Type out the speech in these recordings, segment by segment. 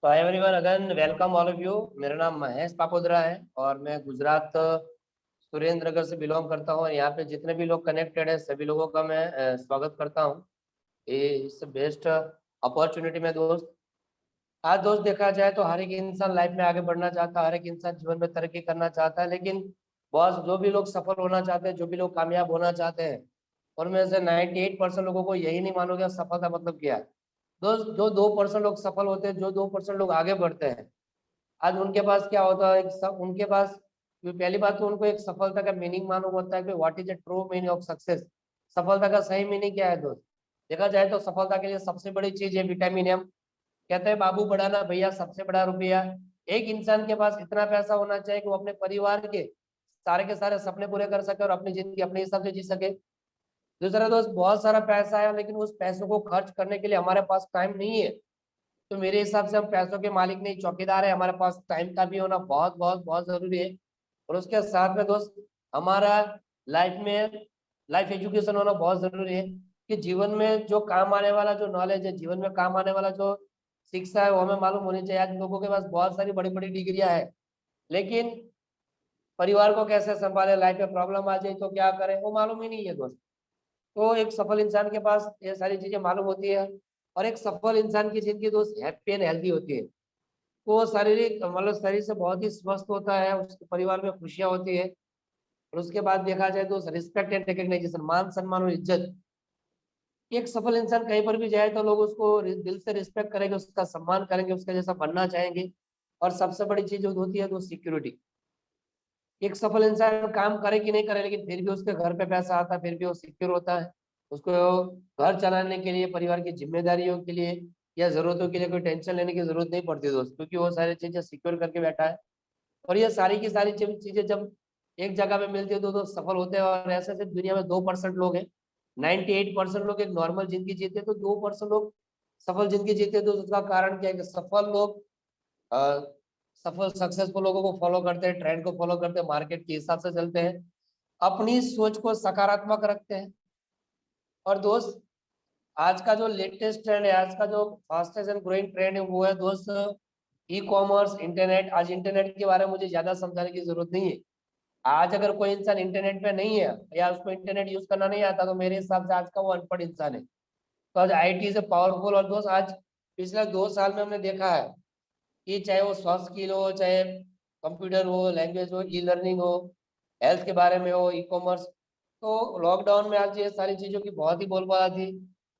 तो hi everyone, again welcome all of you. मेरा नाम महेश पापोदरा है और मैं गुजरात सुरेंद्र नगर से बिलोंग करता हूँ। और यहाँ पे जितने भी लोग कनेक्टेड है सभी लोगों का मैं स्वागत करता हूँ। ये इस बेस्ट अपॉर्चुनिटी में दोस्त। आज दोस्त देखा जाए तो हर एक इंसान लाइफ में आगे बढ़ना चाहता है, हर एक इंसान जीवन में तरक्की करना चाहता है। लेकिन बॉस, जो भी लोग सफल होना चाहते हैं, जो भी लोग कामयाब होना चाहते हैं, उनमें से 98% लोगों को यही नहीं मालूम कि सफलता मतलब क्या है। दोस्त, जो 2% लोग सफल होते हैं, जो 2% लोग आगे बढ़ते हैं, आज उनके पास क्या होता है, उनके पास पहली बात तो उनको एक सफलता का मीनिंग मालूम होता है कि what is the true meaning of success. सफलता का सही मीनिंग क्या है दोस्त? देखा जाए तो सफलता के लिए सबसे बड़ी चीज है विटामिन एम। कहते हैं बाबू बढ़ाना भैया सबसे बड़ा रुपया। एक इंसान के पास इतना पैसा होना चाहिए कि वो अपने परिवार के सारे सपने पूरे कर सके और अपनी जिंदगी अपने हिसाब से जी सके। दूसरा दोस्त, बहुत सारा पैसा है लेकिन उस पैसों को खर्च करने के लिए हमारे पास टाइम नहीं है। तो मेरे हिसाब से हम पैसों के मालिक नहीं, चौकीदार है। हमारे पास टाइम का भी होना बहुत बहुत बहुत जरूरी है। और उसके साथ में दोस्त, हमारा लाइफ में लाइफ एजुकेशन होना बहुत जरूरी है कि जीवन में जो काम आने वाला जो नॉलेज है, जीवन में काम आने वाला जो शिक्षा है, वो हमें मालूम होनी चाहिए। आज लोगों के पास बहुत सारी बड़ी बड़ी डिग्रियां है, लेकिन परिवार को कैसे संभाले, लाइफ में प्रॉब्लम आ जाए तो क्या करें, वो मालूम ही नहीं है दोस्त। तो एक सफल इंसान के पास ये सारी चीजें मालूम होती है। और एक सफल इंसान की जिंदगी दोस्त हैप्पी एंड हेल्थी होती है। वो शारीरिक मतलब शरीर से बहुत ही स्वस्थ होता है, उसके परिवार में खुशियां होती है। और उसके बाद देखा जाए तो रिस्पेक्ट एंड रिकग्नाइजेशन, मान सम्मान और इज्जत। एक सफल इंसान कहीं पर भी जाए तो लोग उसको दिल से रिस्पेक्ट करेंगे, उसका सम्मान करेंगे, उसका जैसा बनना चाहेंगे। और सबसे बड़ी चीज जो होती है तो सिक्योरिटी। एक सफल इंसान काम करे कि नहीं करे, लेकिन फिर भी उसके घर पे पैसा आता है, फिर भी वो सिक्योर होता है। उसको घर चलाने के लिए, परिवार की जिम्मेदारियों के लिए या जरूरतों के लिए कोई टेंशन लेने की जरूरत नहीं पड़ती दोस्त, क्योंकि वो सारी चीजें सिक्योर करके बैठा है। और ये सारी की सारी चीजें जब एक जगह पे मिलती है तो सफल होते हैं। और ऐसे सिर्फ दुनिया में 2% लोग हैं। 98% लोग एक नॉर्मल जिंदगी जीते हैं, तो 2% लोग सफल जिंदगी जीते हैं। तो उसका कारण क्या है कि सफल लोग सफल सक्सेसफुल लोगों को फॉलो करते हैं, ट्रेंड को फॉलो करते हैं, मार्केट के हिसाब से चलते हैं, अपनी सोच को सकारात्मक रखते हैं। और दोस्त, आज का जो लेटेस्ट ट्रेंड है, आज का जो फास्टेस्ट एंड ग्रोइंग ट्रेंड है, वो है दोस्त ई कॉमर्स, इंटरनेट। आज इंटरनेट के बारे में मुझे ज्यादा समझाने की जरूरत नहीं है। आज अगर कोई इंसान इंटरनेट पे नहीं है या उसको इंटरनेट यूज करना नहीं आता, तो मेरे हिसाब से आज का वो अनपढ़ इंसान है। तो आज आईटी से पावरफुल। और दोस्त, आज पिछले 2 साल में हमने देखा है कि चाहे वो सॉफ्ट स्किल हो, चाहे कंप्यूटर हो, लैंग्वेज हो, ई लर्निंग हो, हेल्थ के बारे में हो, ई कॉमर्स। तो लॉकडाउन में आज ये सारी चीजों की बहुत ही बोलबाला थी।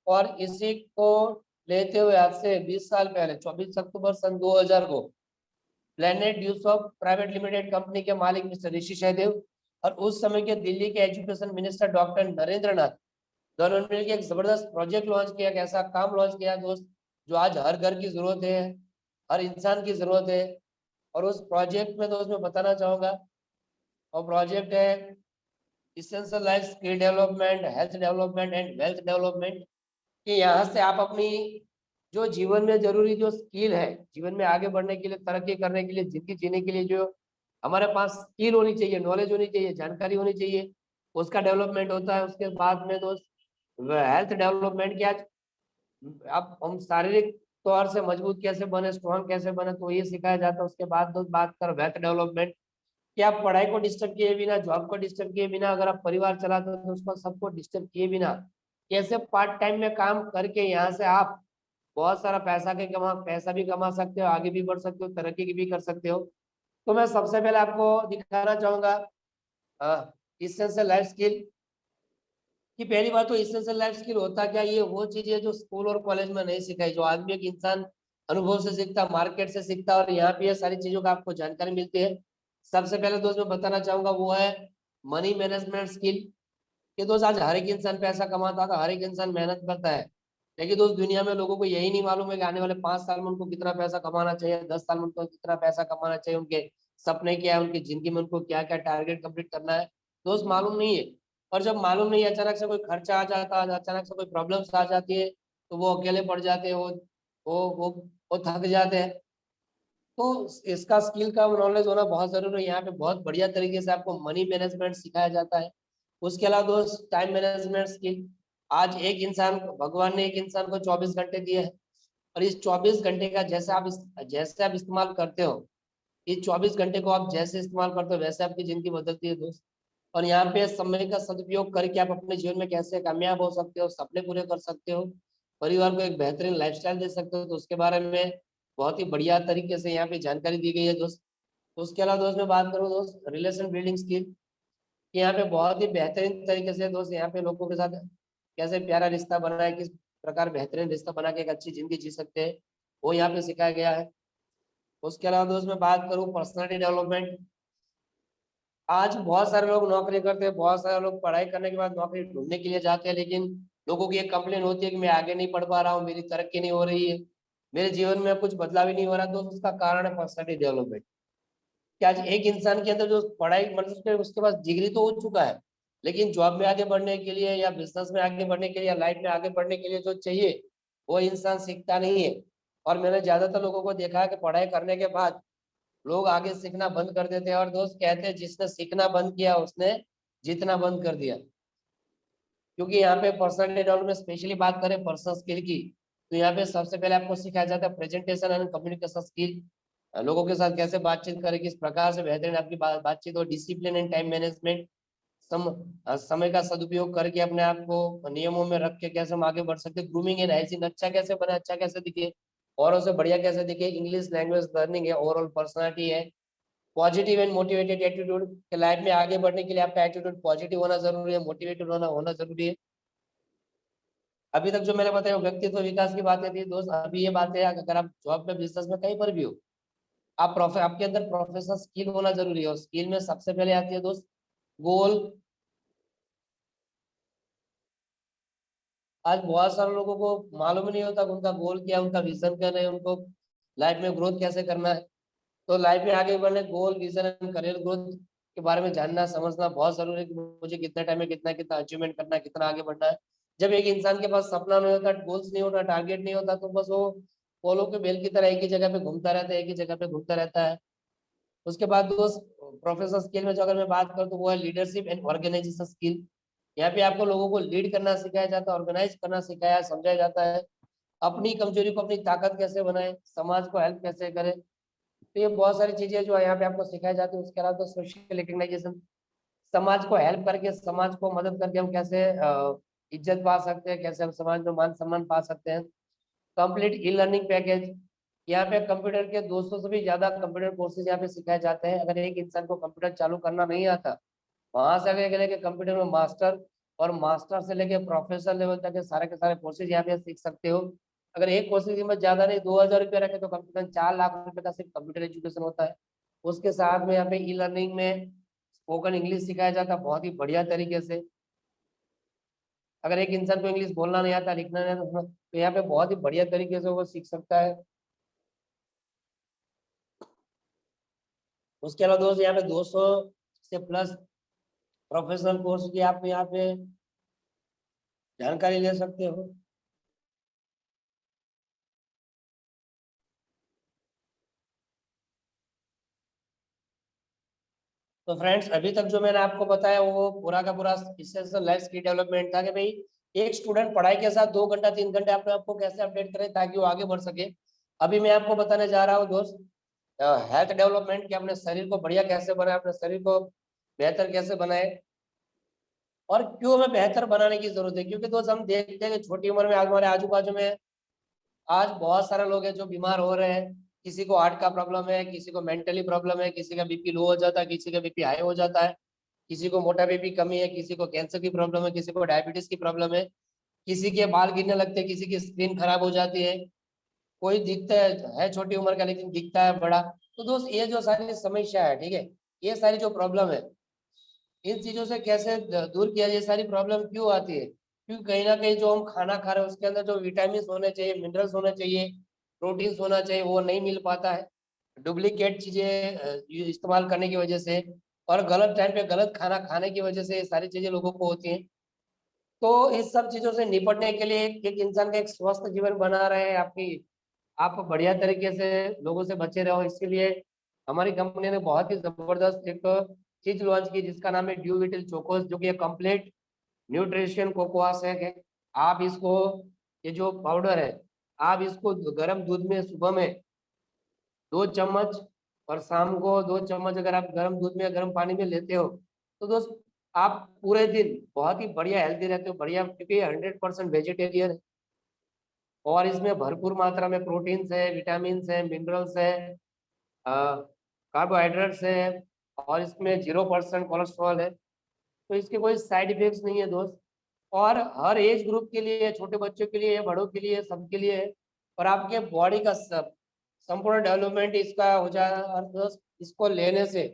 और इसी को लेते हुए आज से 20 साल पहले 24 अक्टूबर सन 2000 को planet Yusuf private limited company के मालिक मिस्टर ऋषि सहदेव और उस समय के दिल्ली के एजुकेशन मिनिस्टर डॉक्टर नरेंद्र नाथ, दोनों ने मिलकर एक जबरदस्त प्रोजेक्ट लॉन्च किया। एक ऐसा काम लॉन्च किया दोस्त जो आज हर घर की जरूरत है, हर इंसान की जरूरत है। और उस प्रोजेक्ट में दोस्त मैं बताना चाहूंगा, और प्रोजेक्ट है essential life skill development, health development and wealth development. कि यहाँ से आप अपनी जो जीवन में जरूरी जो स्किल है, जीवन में आगे बढ़ने के लिए, तरक्की करने के लिए, जिंदगी जीने के लिए जो हमारे पास स्किल होनी चाहिए, नॉलेज होनी चाहिए, जानकारी होनी चाहिए, उसका डेवलपमेंट होता है। उसके बाद में दोस्त हेल्थ डेवलपमेंट क्या, अब हम शारीरिक तौर से मजबूत कैसे बने, स्ट्रॉन्ग कैसे बने, तो ये सिखाया जाता है। उसके बाद दोस्त बात कर वेल्थ डेवलपमेंट, कि आप पढ़ाई को डिस्टर्ब किए बिना, जॉब को डिस्टर्ब किए बिना, अगर आप परिवार चलाते हो तो उसको सबको डिस्टर्ब किए बिना कैसे पार्ट टाइम में काम करके यहाँ से आप बहुत सारा पैसा भी कमा सकते हो, आगे भी बढ़ सकते हो, तरक्की भी कर सकते हो। तो मैं सबसे पहले आपको दिखाना चाहूंगा इसेंशियल लाइफ स्किल। कि पहली बात तो इसेंशियल लाइफ स्किल होता क्या, ये वो चीज है जो स्कूल और कॉलेज में नहीं सिखाई, जो आदमी एक इंसान अनुभव से सीखता, मार्केट से सीखता, और यहाँ पे ये सारी चीजों का आपको जानकारी मिलती है। सबसे पहले दोस्त मैं बताना चाहूंगा वो है मनी मैनेजमेंट स्किल। कि दोस्त आज हर एक इंसान पैसा कमाता था, हर एक इंसान मेहनत करता है, लेकिन दोस्त दुनिया में लोगों को यही नहीं मालूम है कि आने वाले 5 साल में उनको कितना पैसा कमाना चाहिए, 10 साल में उनको कितना पैसा कमाना चाहिए, उनके सपने क्या है, उनकी जिंदगी में उनको क्या क्या टारगेट कंप्लीट करना है, दोस्त मालूम नहीं है। और जब मालूम नहीं है, अचानक से कोई खर्चा आ जाता है, अचानक से कोई प्रॉब्लम्स आ जाती है, तो वो अकेले पड़ जाते हैं, वो वो वो थक जाते हैं। तो इसका स्किल का नॉलेज होना बहुत जरूरी है। यहाँ पे बहुत बढ़िया तरीके से आपको मनी मैनेजमेंट सिखाया जाता है। उसके अलावा दोस्त टाइम मैनेजमेंट स्किल। आज एक इंसान भगवान ने एक इंसान को 24 घंटे दिए हैं, और इस 24 घंटे का जैसे आप इस्तेमाल करते हो, इस 24 घंटे को आप जैसे इस्तेमाल करते हो वैसे आपकी जिंदगी बदलती है दोस्त। और यहाँ पे समय का सदुपयोग करके आप अपने जीवन में कैसे कामयाब हो सकते हो, सपने पूरे कर सकते हो, परिवार को एक बेहतरीन लाइफस्टाइल दे सकते हो, तो उसके बारे में बहुत ही बढ़िया तरीके से यहाँ पे जानकारी दी गई है दोस्त। तो उसके अलावा दोस्त मैं बात करूँ दोस्त रिलेशन बिल्डिंग स्किल, यहाँ पे बहुत ही बेहतरीन तरीके से दोस्त यहाँ पे लोगों के साथ कैसे प्यारा रिश्ता बनाए, किस प्रकार बेहतरीन रिश्ता बना के एक अच्छी जिंदगी जी सकते हैं, वो यहाँ पे सिखाया गया है। उसके अलावा दोस्त मैं बात करूँ पर्सनालिटी डेवलपमेंट, आज बहुत सारे लोग नौकरी करते हैं, बहुत सारे लोग पढ़ाई करने के बाद नौकरी ढूंढने के लिए जाते हैं, लेकिन लोगों की एक कंप्लेन होती है कि मैं आगे नहीं पढ़ पा रहा हूँ, मेरी तरक्की नहीं हो रही है, मेरे जीवन में कुछ बदलाव ही नहीं हो रहा। तो उसका कारण है पर्सनालिटी डेवलपमेंट। कि आज एक इंसान के अंदर जो पढ़ाई मतलब उसके पास डिग्री तो हो चुका है, लेकिन जॉब में आगे बढ़ने के लिए या बिजनेस में आगे बढ़ने के लिए या लाइफ में आगे बढ़ने के लिए जो चाहिए वो इंसान सीखता नहीं है। और मैंने ज्यादातर लोगों को देखा है कि पढ़ाई करने के बाद लोग आगे सीखना बंद कर देते हैं, और दोस्त कहते हैं जिसने सीखना बंद किया उसने जीतना बंद कर दिया। क्योंकि यहाँ पे पर्सनालिटी डेवलपमेंट स्पेशली बात करें पर्सनल स्किल की, तो यहाँ पे सबसे पहले आपको सिखाया जाता है प्रेजेंटेशन एंड कम्युनिकेशन स्किल, लोगों के साथ कैसे बातचीत करें, किस प्रकार से बेहतरीन आपकी बातचीत हो, डिसिप्लिन एंड टाइम मैनेजमेंट, समय का सदुपयोग करके अपने आप को नियमों में रख के कैसे हम आगे बढ़ सकते हैं, ग्रूमिंग एंड हाइजीन, अच्छा कैसे बने, अच्छा कैसे दिखे, औरों से बढ़िया कैसे दिखे, इंग्लिश लैंग्वेज लर्निंग है, ओवरऑल पर्सनालिटी है, पॉजिटिव एंड मोटिवेटेड एटीट्यूड के लाइफ में आगे बढ़ने के लिए आपका एटीट्यूड पॉजिटिव होना जरूरी है, मोटिवेटेड होना जरूरी है। अभी तक जो मैंने बताया व्यक्तित्व विकास की बातें थी दोस्त, अभी ये बातें अगर आप जॉब में बिजनेस में कहीं पर भी हो, आपके अंदर प्रोफेशनल स्किल होना जरूरी है, और स्किल में सबसे पहले आती है दोस्त गोल। आज बहुत सारे लोगों को मालूम ही नहीं होता कि उनका गोल क्या है, उनका विजन क्या है, उनको लाइफ में ग्रोथ कैसे करना है। तो लाइफ में आगे बढ़ने गोल विजन एंड करियर ग्रोथ के बारे में जानना समझना बहुत जरूरी है कि मुझे कितने टाइम में कितना कितना अचीवमेंट करना है, कितना आगे बढ़ना है। जब एक इंसान के पास सपना नहीं होता, गोल्स नहीं होता, टारगेट नहीं होता, तो बस वो पोलो के बेल की तरह एक ही जगह पे घूमता रहता है, एक ही जगह पे घूमता रहता है। उसके बाद दोस्त प्रोफेशनल स्किल में जो अगर मैं बात करूँ तो वो है लीडरशिप एंड ऑर्गेनाइजेशन स्किल। यहाँ पे आपको लोगों को लीड करना सिखाया जाता है, ऑर्गेनाइज करना सिखाया समझाया जाता है, अपनी कमजोरी को अपनी ताकत कैसे बनाए, समाज को हेल्प कैसे करे। तो ये बहुत सारी चीजें जो यहाँ पे आपको सिखाई जाती है। उसके अलावा तो सोशल रिकग्नाइजेशन, समाज को हेल्प करके समाज को मदद करके हम कैसे इज्जत पा सकते हैं, कैसे हम समाज में मान सम्मान पा सकते हैं। कंप्लीट ई लर्निंग पैकेज, यहाँ पे कंप्यूटर के 200 से भी ज्यादा कंप्यूटर कोर्सेज यहाँ पे सिखाए जाते हैं। अगर एक इंसान को कंप्यूटर चालू करना नहीं आता, वहां से आगे लेके कंप्यूटर में मास्टर, और मास्टर से लेके प्रोफेसर लेवल तक के सारे कोर्सेज यहाँ पे सीख सकते हो। अगर एक कोर्स की कीमत ज्यादा नहीं 2,000 रुपये रखे तो कम से कम 4 लाख रुपए का सिर्फ कंप्यूटर एजुकेशन होता है। उसके साथ में यहाँ पे ई लर्निंग में स्पोकन इंग्लिश सिखाया जाता है बहुत ही बढ़िया तरीके से। अगर एक इंसान को इंग्लिश बोलना नहीं आता, लिखना नहीं आता, तो यहाँ पे बहुत ही बढ़िया तरीके से वो सीख सकता है। उसके अलावा दोस्त यहाँ पे 200 से प्लस प्रोफेशनल कोर्स की आप यहाँ पे जानकारी ले सकते हो। तो फ्रेंड्स अभी तक जो मैंने आपको बताया वो पूरा का पूरा इसेंशियल लाइफ स्किल डेवलपमेंट था, कि भाई एक स्टूडेंट पढ़ाई के साथ 2 घंटा 3 घंटे अपने आप को कैसे अपडेट करे ताकि वो आगे बढ़ सके। अभी मैं आपको बताने जा रहा हूँ दोस्त हेल्थ डेवलपमेंट, कि अपने शरीर को बढ़िया कैसे बनाए, अपने शरीर को बेहतर कैसे बनाए, और क्यों हमें बेहतर बनाने की जरूरत है। क्योंकि दोस्त हम देखते हैं कि छोटी उम्र में आज हमारे आजू बाजू में आज बहुत सारे लोग हैं जो बीमार हो रहे हैं। किसी को हार्ट का प्रॉब्लम है, किसी को मेंटली प्रॉब्लम है, किसी का बीपी लो हो जाता है, किसी का बीपी हाई हो जाता है, किसी को मोटापे की कमी है, किसी को कैंसर की प्रॉब्लम है, किसी को डायबिटीज की प्रॉब्लम है, किसी के बाल गिरने लगते हैं, किसी की स्किन खराब हो जाती है, कोई दिखता है छोटी उम्र का लेकिन दिखता है बड़ा। तो दोस्त ये जो सारी समस्या है, ठीक है, ये सारी जो प्रॉब्लम है, इन चीजों से कैसे दूर किया जाए, ये सारी प्रॉब्लम क्यों आती है, क्योंकि कहीं ना कहीं जो हम खाना खा रहे हैं उसके अंदर जो विटामिन होने चाहिए, मिनरल्स होने चाहिए, प्रोटीन्स होना चाहिए, वो नहीं मिल पाता है। डुप्लीकेट चीजें इस्तेमाल करने की वजह से, और गलत टाइम पे गलत खाना खाने की वजह से ये सारी चीजें लोगों को होती हैं। तो इस सब चीजों से निपटने के लिए एक इंसान का एक स्वस्थ जीवन बना रहे आपकी, आप बढ़िया तरीके से लोगों से बचे रहो, इसके लिए हमारी कंपनी ने बहुत ही जबरदस्त एक चीज लॉन्च की जिसका नाम है ड्यू विटल चोकोस, जो कि कंप्लीट न्यूट्रिशन कोकोआ शेक है। आप इसको, ये जो पाउडर है, आप इसको गर्म दूध में सुबह में 2 चम्मच और शाम को 2 चम्मच अगर आप गर्म दूध में गर्म पानी में लेते हो तो दोस्त आप पूरे दिन बहुत ही बढ़िया हेल्दी रहते हो, बढ़िया, क्योंकि 100% वेजिटेरियन है और इसमें भरपूर मात्रा में प्रोटीन्स है, विटामिन है, मिनरल्स है, कार्बोहाइड्रेट्स है और इसमें 0% कोलेस्ट्रॉल है। तो इसके कोई साइड इफेक्ट्स नहीं है दोस्त। और हर एज ग्रुप के लिए, छोटे बच्चों के लिए, बड़ों के लिए, सबके लिए है। और आपके बॉडी का संपूर्ण डेवलपमेंट इसका हो जाए। और दोस्त इसको लेने से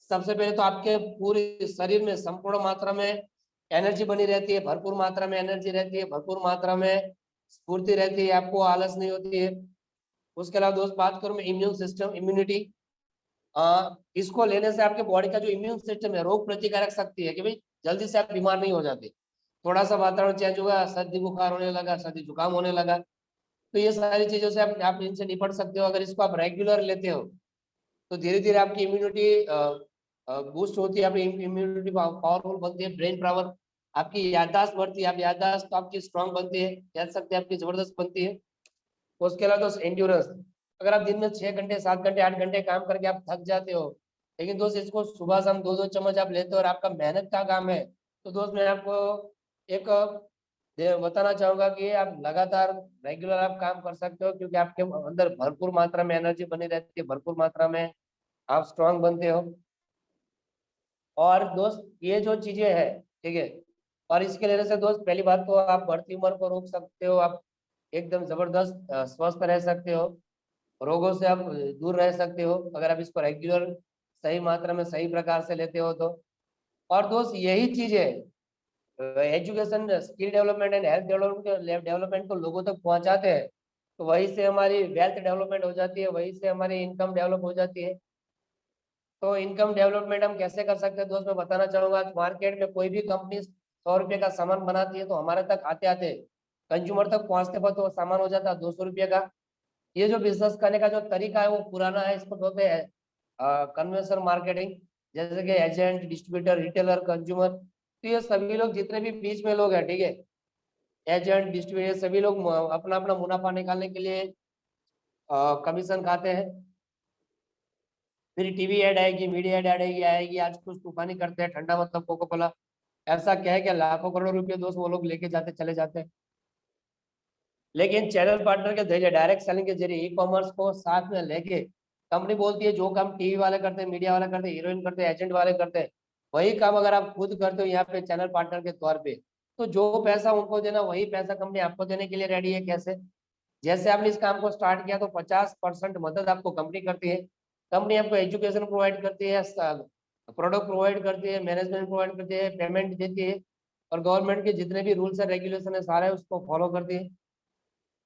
सबसे पहले तो आपके पूरे शरीर में संपूर्ण मात्रा में एनर्जी बनी रहती है, भरपूर मात्रा में एनर्जी रहती है, भरपूर मात्रा में स्फूर्ति रहती है, आपको आलस नहीं होती है। उसके अलावा दोस्त बात करूं मैं इम्यून सिस्टम, इम्यूनिटी, इसको लेने से आपके बॉडी का जो इम्यून सिस्टम है, रोग प्रतिकारक शक्ति है कि भाई जल्दी से आप बीमार नहीं हो जाते। थोड़ा सा वातावरण चेंज हुआ, सर्दी बुखार होने लगा, सर्दी जुकाम होने लगा, तो ये सारी चीजों से आप इनसे निपट सकते हो। अगर इसको आप रेगुलर लेते हो तो धीरे धीरे आपकी इम्यूनिटी बूस्ट होती है, आपकी इम्यूनिटी पावरफुल बनती है, ब्रेन पावर, आपकी याददाश्त बढ़ती है, आप याददाश्त तो आपकी स्ट्रांग बनती है, कह सकते हैं आपकी जबरदस्त बनती है। उसके अलावा दोस्त एंड्योरेंस, अगर आप दिन में 6 घंटे 7 घंटे 8 घंटे काम करके आप थक जाते हो, लेकिन दोस्त इसको सुबह शाम 2-2 चम्मच आप लेते हो और आपका मेहनत का काम है, तो दोस्त मैं आपको एक बताना चाहूंगा कि आप लगातार रेगुलर आप काम कर सकते हो, क्योंकि आपके अंदर भरपूर मात्रा में एनर्जी बनी रहती है, भरपूर मात्रा में आप स्ट्रांग बनते हो। और दोस्त ये जो चीजें है, ठीक है, और इसके लेने से दोस्त पहली बात तो आप बढ़ती उम्र को रोक सकते हो, आप एकदम जबरदस्त स्वस्थ रह सकते हो, रोगों से आप दूर रह सकते हो अगर आप इसको रेगुलर सही मात्रा में सही प्रकार से लेते हो तो। और दोस्त यही चीज है, education, skill development and health development को लोगों तक पहुंचाते हैं, तो वहीं से हमारी वेल्थ डेवलपमेंट हो जाती है, वहीं से हमारी इनकम डेवलप हो जाती है। तो इनकम डेवलपमेंट हम कैसे कर सकते हैं दोस्त, मैं बताना चाहूंगा। आज मार्केट में कोई भी कंपनी 100 रुपये का सामान बनाती है तो हमारे तक आते आते कंज्यूमर तक पहुंचते पर तो सामान हो जाता है 200 रुपये का। ये जो बिजनेस करने का जो तरीका है वो पुराना है, इसको बोलते हैं कन्वेंशनल मार्केटिंग। जैसे कि एजेंट, डिस्ट्रीब्यूटर, रिटेलर, कंज्यूमर, तो ये सभी लोग जितने भी बीच में लोग हैं, ठीक है, एजेंट, डिस्ट्रीब्यूटर, सभी लोग अपना अपना मुनाफा निकालने के लिए कमीशन खाते हैं। फिर टीवी ऐड आएगी, मीडिया ऐड आएगी, आज कुछ तूफानी करते हैं, ठंडा मतलब कोको कोला, ऐसा क्या है कि लाखों करोड़ रुपए दोस्त वो लोग लेके जाते चले जाते हैं। लेकिन चैनल पार्टनर के जरिए, डायरेक्ट सेलिंग के जरिए, ई कॉमर्स को साथ में लेके कंपनी बोलती है जो काम टीवी वाले करते हैं, मीडिया वाले करते हैं, हीरोइन करते हैं, एजेंट वाले करते हैं, वही काम अगर आप खुद करते हो यहाँ पे चैनल पार्टनर के तौर पे, तो जो पैसा उनको देना वही पैसा कंपनी आपको देने के लिए रेडी है। कैसे? जैसे आपने इस काम को स्टार्ट किया तो 50% मदद आपको कंपनी करती है। कंपनी आपको एजुकेशन प्रोवाइड करती है, प्रोडक्ट प्रोवाइड करती है, मैनेजमेंट प्रोवाइड करती है, पेमेंट देती है, और गवर्नमेंट के जितने भी रूल्स एंड रेगुलेशन है सारे उसको फॉलो करती है।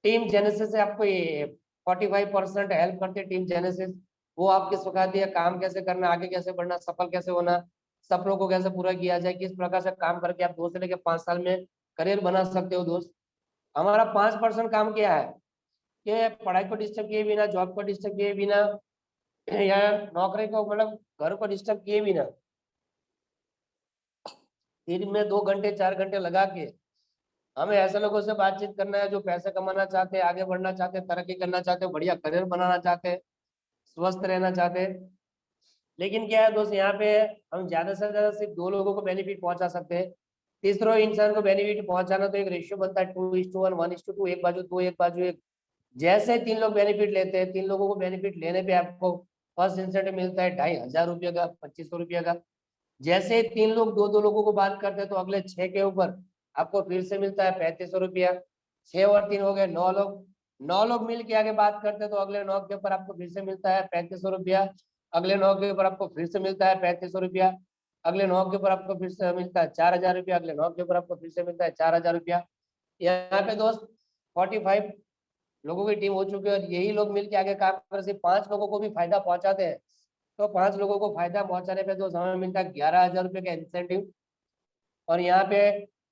टीम जेनेसिस से आपको ये 45% हेल्प करती है टीम जेनेसिस। वो आपके सिखाती है काम कैसे करना, आगे कैसे बढ़ना, सफल कैसे होना, सपनों को कैसे पूरा किया जाए, किस प्रकार से काम करके आप 2 से लेकर 5 साल में करियर बना सकते हो दोस्त। हमारा 5% काम क्या है कि पढ़ाई को डिस्टर्ब किए बिना, जॉब को डिस्टर्ब किए बिना, या नौकरी को मतलब घर को डिस्टर्ब किए बिना, दिन में 2 घंटे 4 घंटे लगा के हमें ऐसे लोगों से बातचीत करना है जो पैसे कमाना चाहते हैं, आगे बढ़ना चाहते हैं, तरक्की करना चाहते हैं, बढ़िया करियर बनाना चाहते हैं, स्वस्थ रहना चाहते हैं। लेकिन क्या है दोस्त, यहाँ पे हम ज्यादा से ज्यादा सिर्फ 2 लोगों को बेनिफिट पहुंचा सकते हैं। तीसरे इंसान को बेनिफिट पहुंचाना तो एक रेशियो बनता है 2:1, 1:2, एक बाजू 2 एक बाजू 1। जैसे 3 लोग बेनिफिट लेते हैं, 3 लोगों को बेनिफिट लेने पे आपको फर्स्ट इंसेंटिव मिलता है 2,500 रुपये का, 2,500 रुपये का। जैसे 3 लोग 2-2 लोगों को बात करते हैं तो अगले 6 के ऊपर आपको फिर से मिलता है 3,500 रुपया। 6 और 3 हो गए 9 लोग, 9 लोग मिल के आगे बात करते हैं तो अगले 9 के ऊपर आपको फिर से मिलता है 3,500 रुपया। अगले 9 के ऊपर आपको फिर से मिलता है 3,500 रुपया। अगले 9 के ऊपर आपको फिर से मिलता है 4,000 रुपया। अगले 9 के ऊपर आपको फिर से मिलता है 4,000 रुपया। यहाँ पे दोस्त 45 लोगों की टीम हो चुकी है और यही लोग मिलकर आगे काम कर सिर्फ 5 लोगों को भी फायदा पहुंचाते हैं। तो 5 लोगों को फायदा पहुंचाने पे दोस्त हमें मिलता है 11,000 रुपये का इंसेंटिव। और यहाँ पे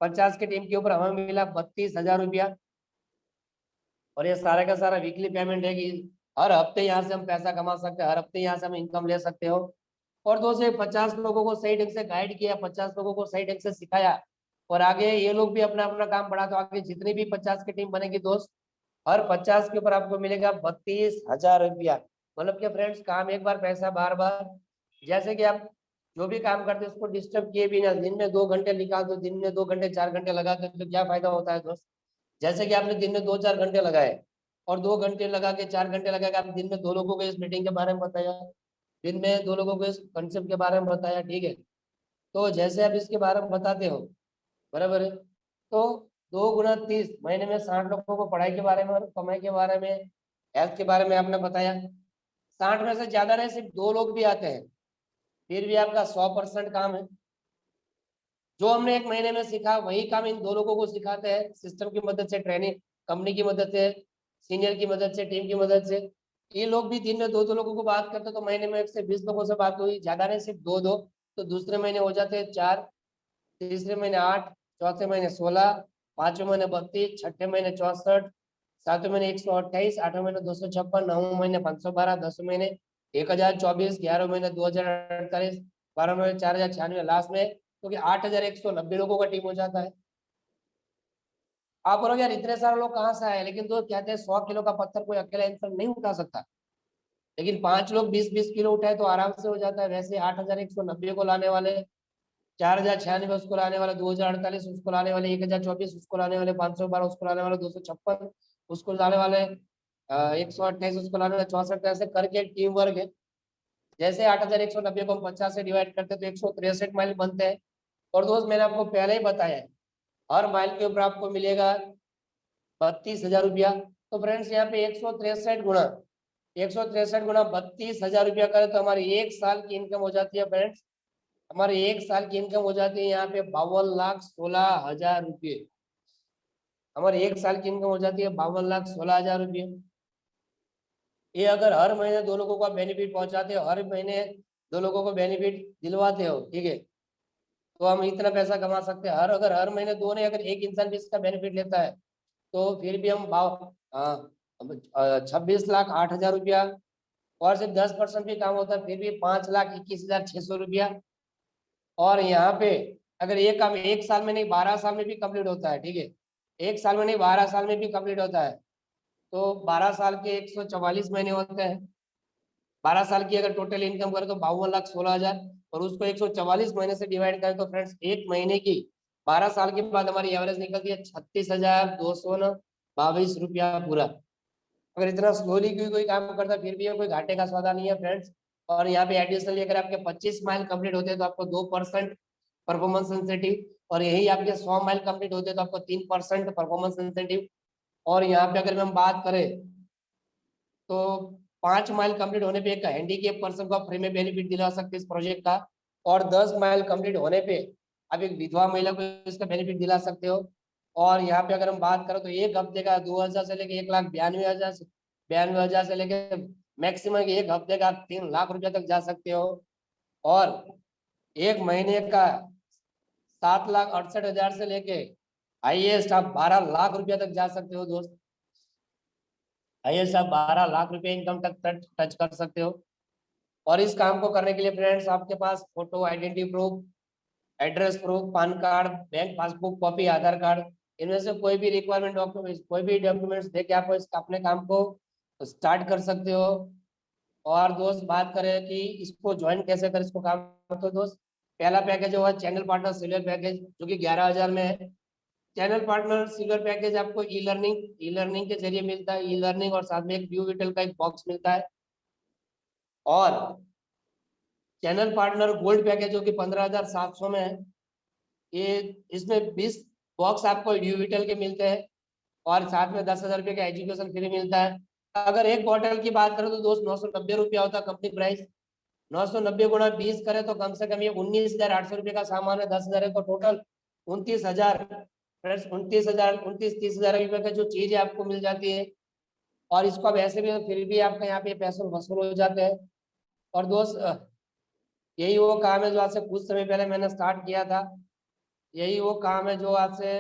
50 की टीम के ऊपर हमें मिला 32,000 रुपया। और ये सारा का सारा वीकली पेमेंट रहेगी। हर हफ्ते यहाँ से हम पैसा कमा सकते हैं, हर हफ्ते यहाँ से हम इनकम ले सकते हो। और दोस्त ये 50 लोगों को सही ढंग से गाइड किया, 50 लोगों को सही ढंग से सिखाया, और आगे ये लोग भी अपना अपना काम बढ़ा, तो आगे जितनी भी 50 की टीम बनेगी दोस्त, और 50 के ऊपर आपको मिलेगा 32,000 रुपया। मतलब क्या फ्रेंड्स, काम एक बार पैसा बार बार। जैसे कि आप जो भी काम करते हैं उसको डिस्टर्ब किए बिना दिन में 2 घंटे निकाल दो, दिन में 2 घंटे 4 घंटे लगा दो, तो क्या फायदा होता है दोस्त। जैसे कि आपने दिन में 2-4 घंटे लगाए और 2 घंटे लगा के 4 घंटे लगा के आप दिन में 2 लोगों को इस मीटिंग के बारे में बताया, दिन में 2 लोगों को इस कंसेप्ट के बारे में बताया, ठीक है। तो जैसे आप इसके बारे में बताते हो, बराबर है, तो 2 × 30 महीने में 60 लोगों को पढ़ाई के बारे में और कमाई के बारे में, हेल्थ के बारे में आपने बताया। 60 में से ज्यादा नहीं, सिर्फ 2 लोग भी आते हैं, फिर भी आपका 100% काम है। जो हमने एक महीने में सीखा वही काम इन 2 लोगों को सिखाते हैं, सिस्टम की मदद से, ट्रेनिंग कंपनी की मदद से, सीनियर की मदद से, टीम की मदद से। ये लोग भी दिन में 2-2 लोगों को बात करते, तो महीने में 1 से 20 लोगों से बात हुई, ज्यादा नहीं, सिर्फ 2-2। तो दूसरे महीने हो जाते हैं 4, तीसरे महीने 8, चौथे महीने 16, पांचवें महीने 32, छठे महीने 64, सातवें महीने 128, आठवें महीने 256, नौवें महीने 512, 10वें महीने 1024, 11वें महीने 2048, 12वें महीने 4096, लास्ट में क्योंकि 8190 लोगों का टीम हो जाता है। आप बोलोगे यार इतने सारे लोग कहाँ से आए, लेकिन तो कहते हैं 100 किलो का पत्थर कोई अकेला इंसान नहीं उठा सकता, लेकिन 5 लोग 20-20 किलो उठाए तो आराम से हो जाता है। वैसे 8190 को लाने वाले, 4096 उसको लाने वाले, 2048 उसको लाने वाले, 1024 उसको लाने वाले, 512 उसको लाने वाले, 256 उसको लाने वाले, 128 उसको लाने वाले, 64, ऐसे करके टीम वर्क है। जैसे 8190 को हम 50 से डिवाइड करते हैं तो 163 माइल बनते हैं। और दोस्त मैंने आपको पहले ही बताया है, हर माइल के ऊपर आपको मिलेगा 32,000 रुपया। तो फ्रेंड्स यहाँ पे 163 गुणा 32,000 रुपया करें तो हमारी 1 साल की इनकम हो जाती है फ्रेंड्स। हमारी 1 साल की इनकम हो जाती है यहाँ पे 52,16,000 रुपये। हमारी 1 साल की इनकम हो जाती है 52,16,000 रुपये। ये अगर हर महीने 2 लोगों को बेनिफिट पहुंचाते हो, हर महीने 2 लोगों को बेनिफिट दिलवाते हो, ठीक है, तो हम इतना पैसा कमा सकते हैं। अगर हर महीने 2 ने, अगर एक इंसान भी इसका बेनिफिट लेता है तो फिर भी हम 26,08,000 रुपया, और सिर्फ 10% भी काम होता है फिर भी 5,21,600 रुपया। और यहाँ पे अगर ये काम 1 साल में नहीं 12 साल में भी कंप्लीट होता है, ठीक है, 1 साल में नहीं 12 साल में भी कंप्लीट होता है, तो 12 साल के 144 महीने होते हैं। 12 साल की अगर टोटल इनकम करें तो 52,16,000, और उसको 144 महीने से डिवाइड करें तो फ्रेंड्स एक महीने की 12 साल के बाद हमारी एवरेज निकलती है 36,222 रुपया पूरा। अगर इतना स्लोली कोई काम करता है फिर भी ये कोई घाटे का सौदा नहीं है फ्रेंड्स। और यहाँ पे एडिशनली अगर आपके 25 माइल कंप्लीट होते हैं तो आपको 2% परफॉर्मेंस इंसेंटिव, और यही आपके 100 माइल कंप्लीट होते हैं तो आपको 3% परफॉर्मेंस इंसेंटिव। और यहाँ पे अगर हम बात करें तो 5 माइल कंप्लीट होने पे एक हैंडीकेप पर्सन को आप फ्री में बेनिफिट दिला सकते हैं इस प्रोजेक्ट का, और 10 माइल कंप्लीट होने पे आप एक विधवा महिला को इसका बेनिफिट दिला सकते हो। और यहाँ पे अगर हम बात करें तो एक हफ्ते का 2,000 से लेके 1,92,000 से लेके मैक्सिमम एक हफ्ते का 3 लाख रुपया तक जा सकते हो। और एक महीने का 7,68,000 से लेके हाईएस्ट आप 12 लाख रुपया तक जा सकते हो दोस्त। हाईएस्ट आप 12 लाख रुपए इनकम तक टच कर सकते हो। और इस काम को करने के लिए फ्रेंड्स आपके पास photo, identity proof, address proof, PAN card, bank passbook copy, Aadhaar card, इनमें से कोई भी रिक्वायरमेंट डॉक्यूमेंट्स, कोई भी डॉक्यूमेंट्स देके आप अपने काम को स्टार्ट कर सकते हो। और दोस्त बात करें कि इसको ज्वाइन कैसे करें इसको काम, तो दोस्त पहला पैकेज हुआ चैनल पार्टनर सिल्वर पैकेज जो कि 11,000 में है। चैनल पार्टनर सिल्वर पैकेज आपको ई लर्निंग के जरिए मिलता है, ई लर्निंग, और साथ में एक व्यू विटल का एक बॉक्स मिलता है। और चैनल पार्टनर गोल्ड पैकेज जो कि 15,700 में है, ये इसमें 20 बॉक्स आपको व्यू विटल के मिलते हैं, और साथ में 10,000 रुपये का एजुकेशन फ्री मिलता है। अगर एक बॉटल की बात करें तो दोस्त 990 रुपया होता है कंपनी प्राइस। 990 गुणा 20 करे तो कम से कम ये 19,800 रुपये का सामान है, 10,000 है तो टोटल 29,000, 29,000, 29-30,000 रुपये का जो चीज है आपको मिल जाती है। और इसको अब ऐसे भी फिर भी आपका यहाँ पे पैसे वसूल हो जाते हैं। और दोस्त यही वो काम है जो आज से कुछ समय पहले मैंने स्टार्ट किया था, यही वो काम है जो आज से